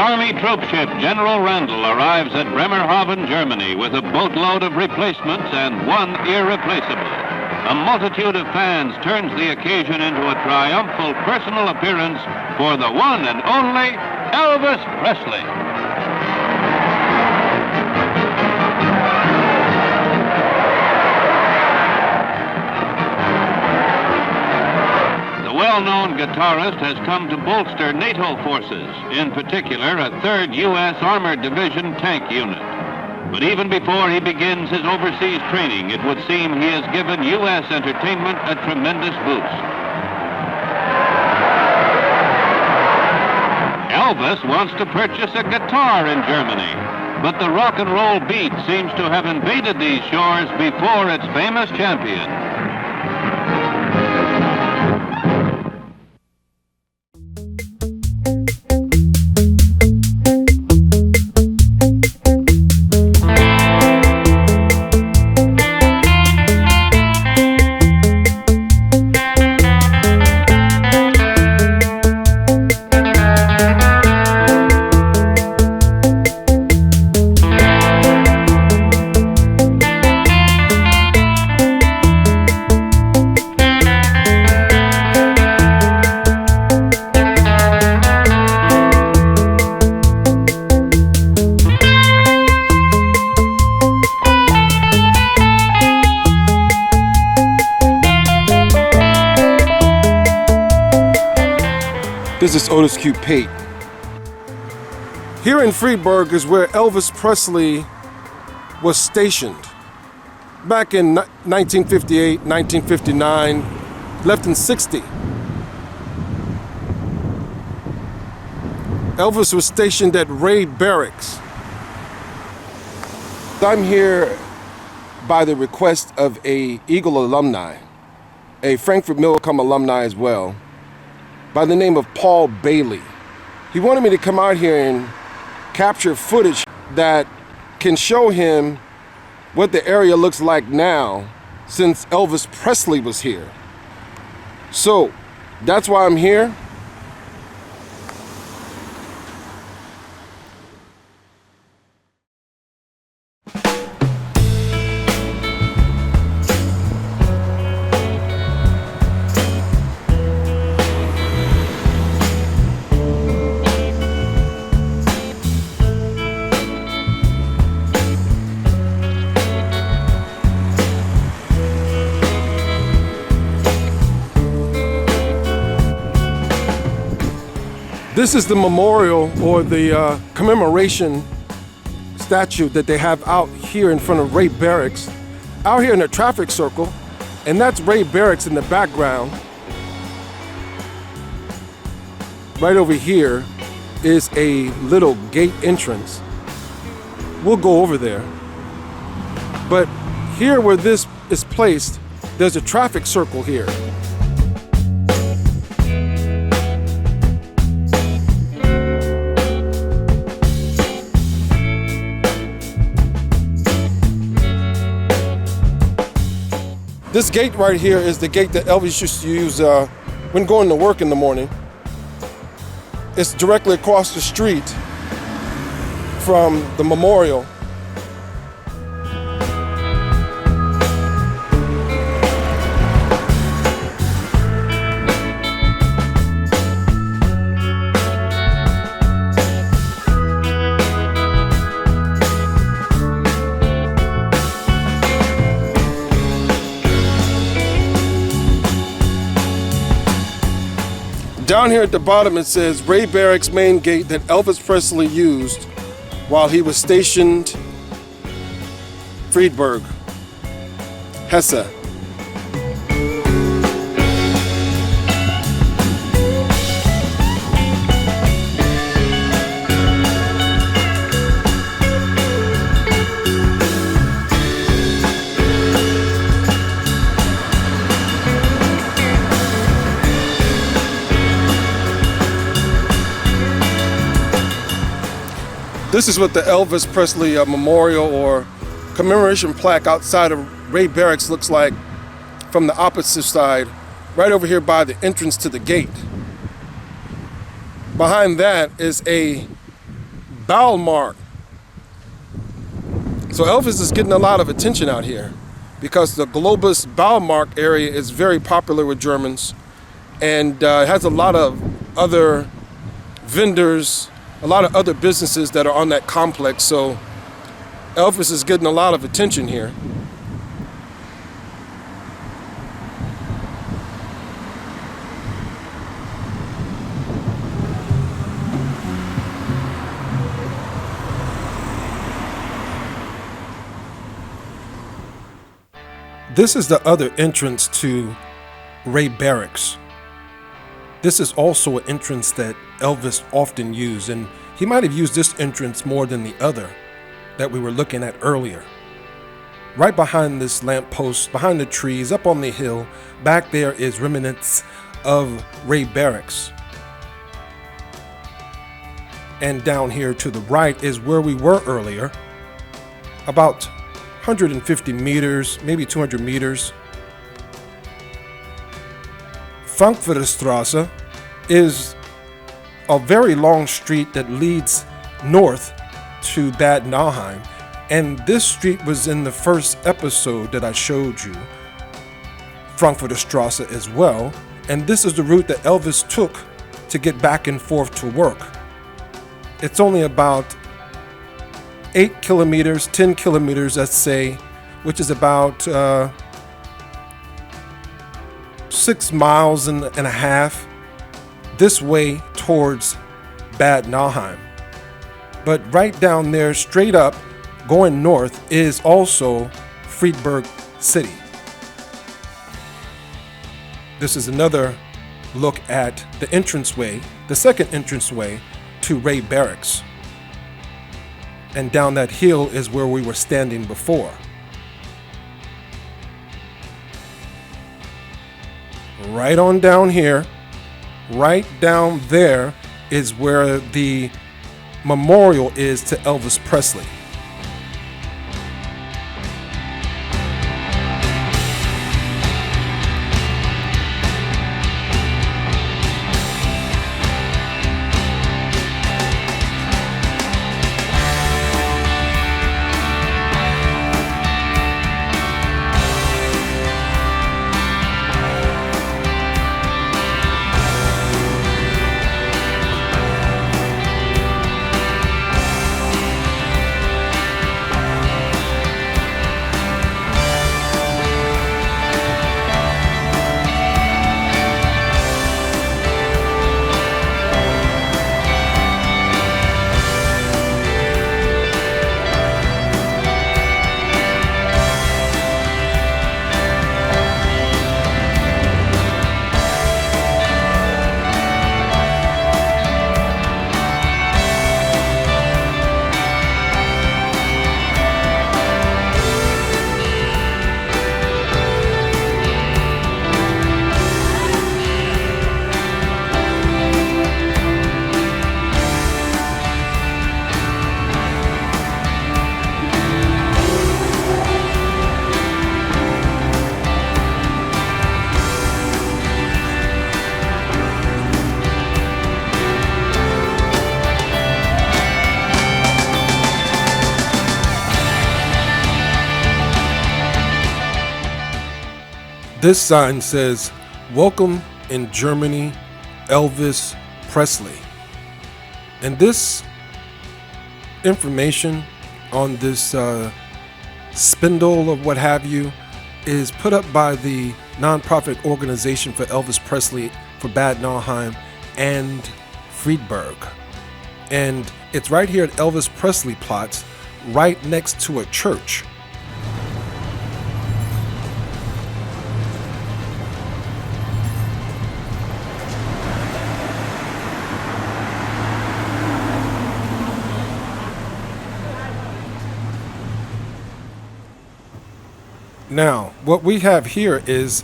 Army troop ship General Randall arrives at Bremerhaven, Germany with a boatload of replacements and one irreplaceable. A multitude of fans turns the occasion into a triumphal personal appearance for the one and only Elvis Presley. The well-known guitarist has come to bolster NATO forces, in particular a 3rd U.S. Armored Division tank unit. But even before he begins his overseas training, it would seem he has given U.S. entertainment a tremendous boost. Elvis wants to purchase a guitar in Germany, but the rock and roll beat seems to have invaded these shores before its famous champion. This is Otis Cue Pate. Here in Friedberg is where Elvis Presley was stationed. Back in 1958, 1959, left in 60. Elvis was stationed at Ray Barracks. I'm here by the request of a Eagle alumni, a Frankfurt Milcom alumni as well, by the name of Paul Bailey. He wanted me to come out here and capture footage that can show him what the area looks like now since Elvis Presley was here. So that's why I'm here. This is the memorial or the commemoration statue that they have out here in front of Ray Barracks, out here in a traffic circle, and that's Ray Barracks in the background. Right over here is a little gate entrance. We'll go over there. But here where this is placed, there's a traffic circle here. This gate right here is the gate that Elvis used to use when going to work in the morning. It's directly across the street from the memorial. Down here at the bottom it says Ray Barracks main gate that Elvis Presley used while he was stationed Friedberg, Hesse. This is what the Elvis Presley memorial or commemoration plaque outside of Ray Barracks looks like from the opposite side, right over here by the entrance to the gate. Behind that is a bowel mark. So Elvis is getting a lot of attention out here because the Globus bowel mark area is very popular with Germans, and has a lot of other vendors, a lot of other businesses that are on that complex. So Elvis is getting a lot of attention here. This is the other entrance to Ray Barracks. This is also an entrance that Elvis often used, and he might have used this entrance more than the other that we were looking at earlier. Right behind this lamppost, behind the trees, up on the hill, back there is remnants of Ray Barracks. And down here to the right is where we were earlier, about 150 meters, maybe 200 meters. Frankfurt Strasse is a very long street that leads north to Bad Nauheim, and this street was in the first episode that I showed you, Frankfurt Strasse as well, and this is the route that Elvis took to get back and forth to work. It's only about 8 kilometers, 10 kilometers, let's say, which is about 6 miles and a half this way towards Bad Nauheim. But right down there, straight up, going north, is also Friedberg City. This is another look at the entranceway, the second entranceway to Ray Barracks. And down that hill is where we were standing before. Right on down here, right down there is where the memorial is to Elvis Presley. This sign says, "Welcome in Germany, Elvis Presley." And this information on this spindle of what have you is put up by the nonprofit organization for Elvis Presley for Bad Nauheim and Friedberg. And it's right here at Elvis Presley Platz, right next to a church. Now, what we have here is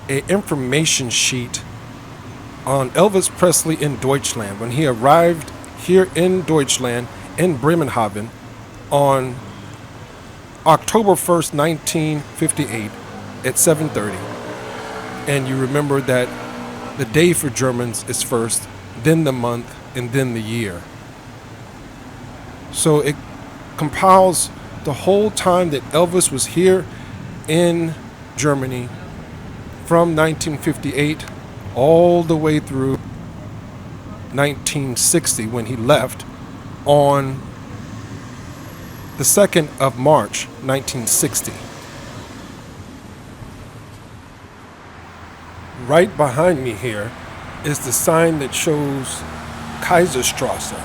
an information sheet on Elvis Presley in Deutschland when he arrived here in Deutschland, in Bremerhaven, on October 1st, 1958 at 7:30. And you remember that the day for Germans is first, then the month, and then the year. So it compiles the whole time that Elvis was here in Germany from 1958 all the way through 1960 when he left on the 2nd of March 1960. Right behind me here is the sign that shows Kaiserstrasse.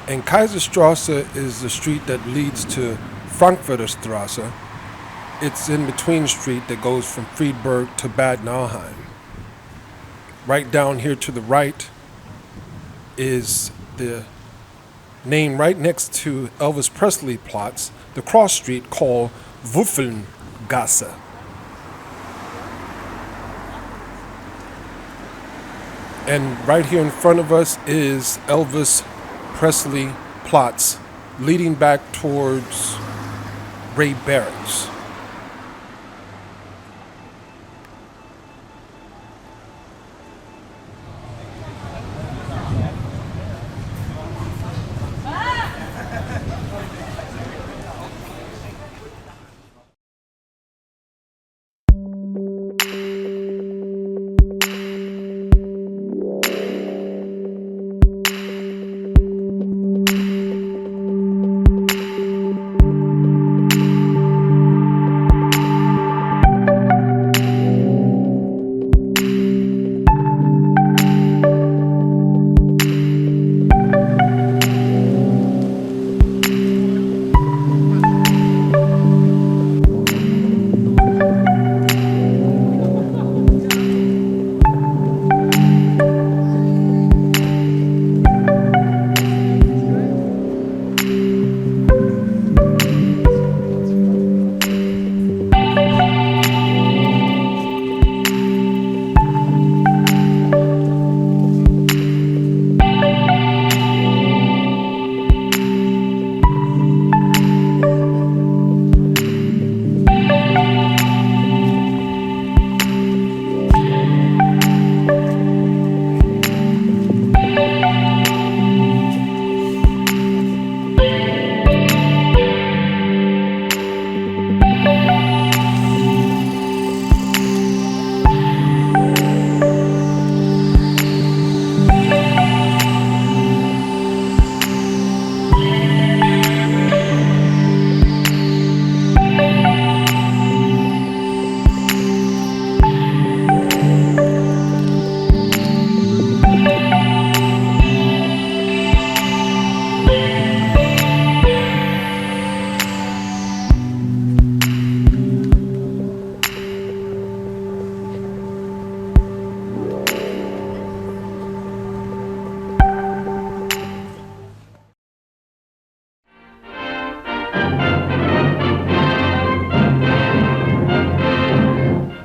And Kaiserstrasse is the street that leads to Frankfurter Strasse. It's in between street that goes from Friedberg to Bad Nauheim. Right down here to the right is the name right next to Elvis Presley Platz, the cross street called Wuffelngasse. And right here in front of us is Elvis Presley Platz, leading back towards Ray Barracks.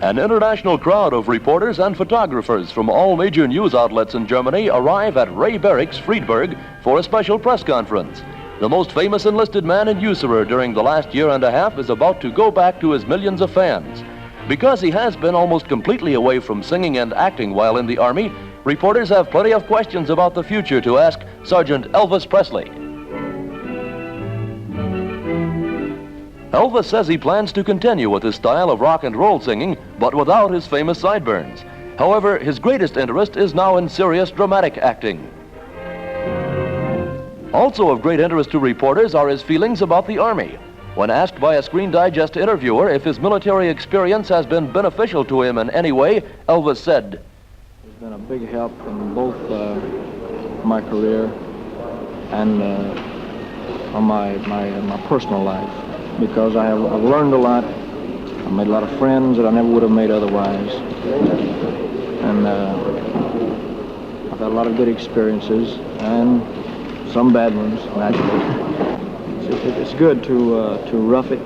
An international crowd of reporters and photographers from all major news outlets in Germany arrive at Ray Barracks, Friedberg, for a special press conference. The most famous enlisted man in USAREUR during the last year and a half is about to go back to his millions of fans. Because he has been almost completely away from singing and acting while in the Army, reporters have plenty of questions about the future to ask Sergeant Elvis Presley. Elvis says he plans to continue with his style of rock and roll singing, but without his famous sideburns. However, his greatest interest is now in serious dramatic acting. Also of great interest to reporters are his feelings about the Army. When asked by a Screen Digest interviewer if his military experience has been beneficial to him in any way, Elvis said, "It's been a big help in both my career and on my personal life, because I've learned a lot. I made a lot of friends that I never would have made otherwise, and I've had a lot of good experiences and some bad ones, naturally. It's good to rough it,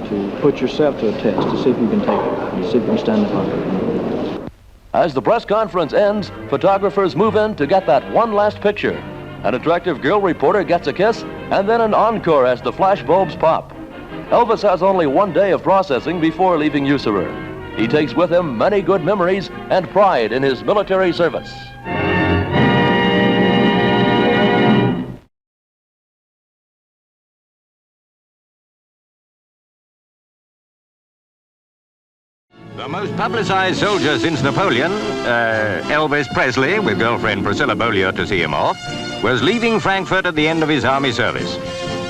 to put yourself to a test, to see if you can take it, and see if you can stand up under it." As the press conference ends, photographers move in to get that one last picture. An attractive girl reporter gets a kiss, and then an encore as the flashbulbs pop. Elvis has only one day of processing before leaving USAREUR. He takes with him many good memories and pride in his military service. most publicized soldier since Napoleon, Elvis Presley, with girlfriend Priscilla Beaulieu to see him off, was leaving Frankfurt at the end of his army service.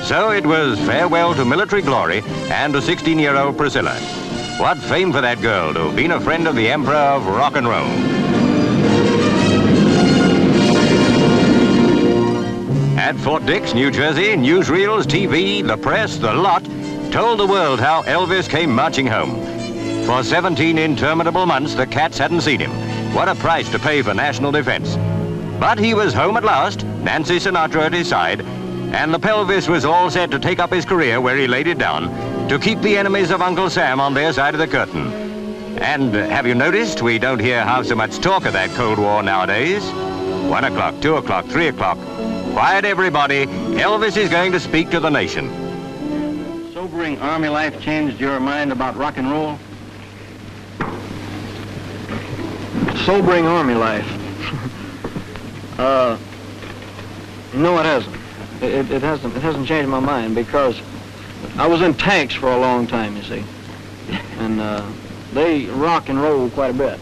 So it was farewell to military glory and to 16-year-old Priscilla. What fame for that girl to have been a friend of the Emperor of rock and roll. At Fort Dix, New Jersey, newsreels, TV, the press, the lot, told the world how Elvis came marching home. For 17 interminable months, the cats hadn't seen him. What a price to pay for national defense. But he was home at last, Nancy Sinatra at his side, and the pelvis was all set to take up his career where he laid it down, to keep the enemies of Uncle Sam on their side of the curtain. And have you noticed we don't hear half so much talk of that Cold War nowadays? 1 o'clock, 2 o'clock, 3 o'clock. Quiet, everybody. Elvis is going to speak to the nation. Sobering Army life changed your mind about rock and roll? Sobering Army life. No, it hasn't. It hasn't changed my mind because I was in tanks for a long time, you see. And they rock and roll quite a bit.